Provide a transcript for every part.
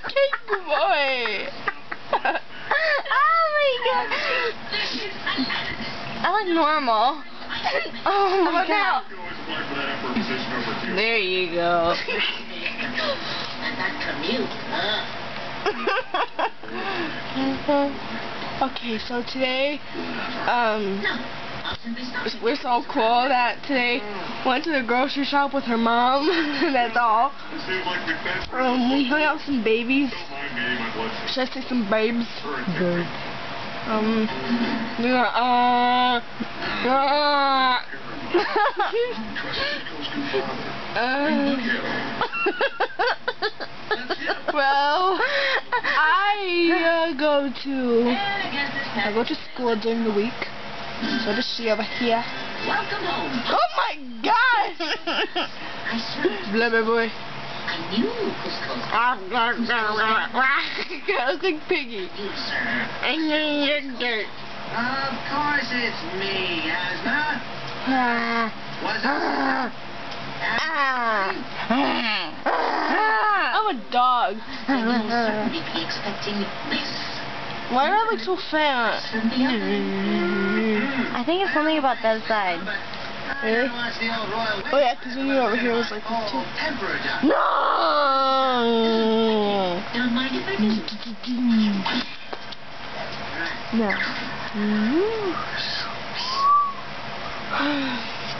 Cake boy. Oh my god. I look normal. Oh my god. There you go. Okay, so today, we're so cool that today went to the grocery shop with her mom. That's all. We hung out with some babies. Should I say some babes? Well, I go to school during the week. So does she over here. Welcome home. Oh my God! Blah blah boy. I knew Cusco's I look like Piggy. you, sir. And you're dirt. Of course it's me, Asma. Was it? I'm a dog. Then you'll certainly be expecting this. Why do I look so fat? From the other. I think it's something about that side. Really? Oh yeah, because when you were over here it was like this too. No! Don't mind if I do. No.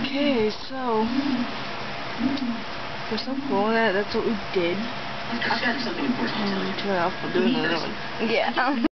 Okay, so we're so cool that that's what we did. I've got something important to tell you. Turn off, we'll do another one. Yeah.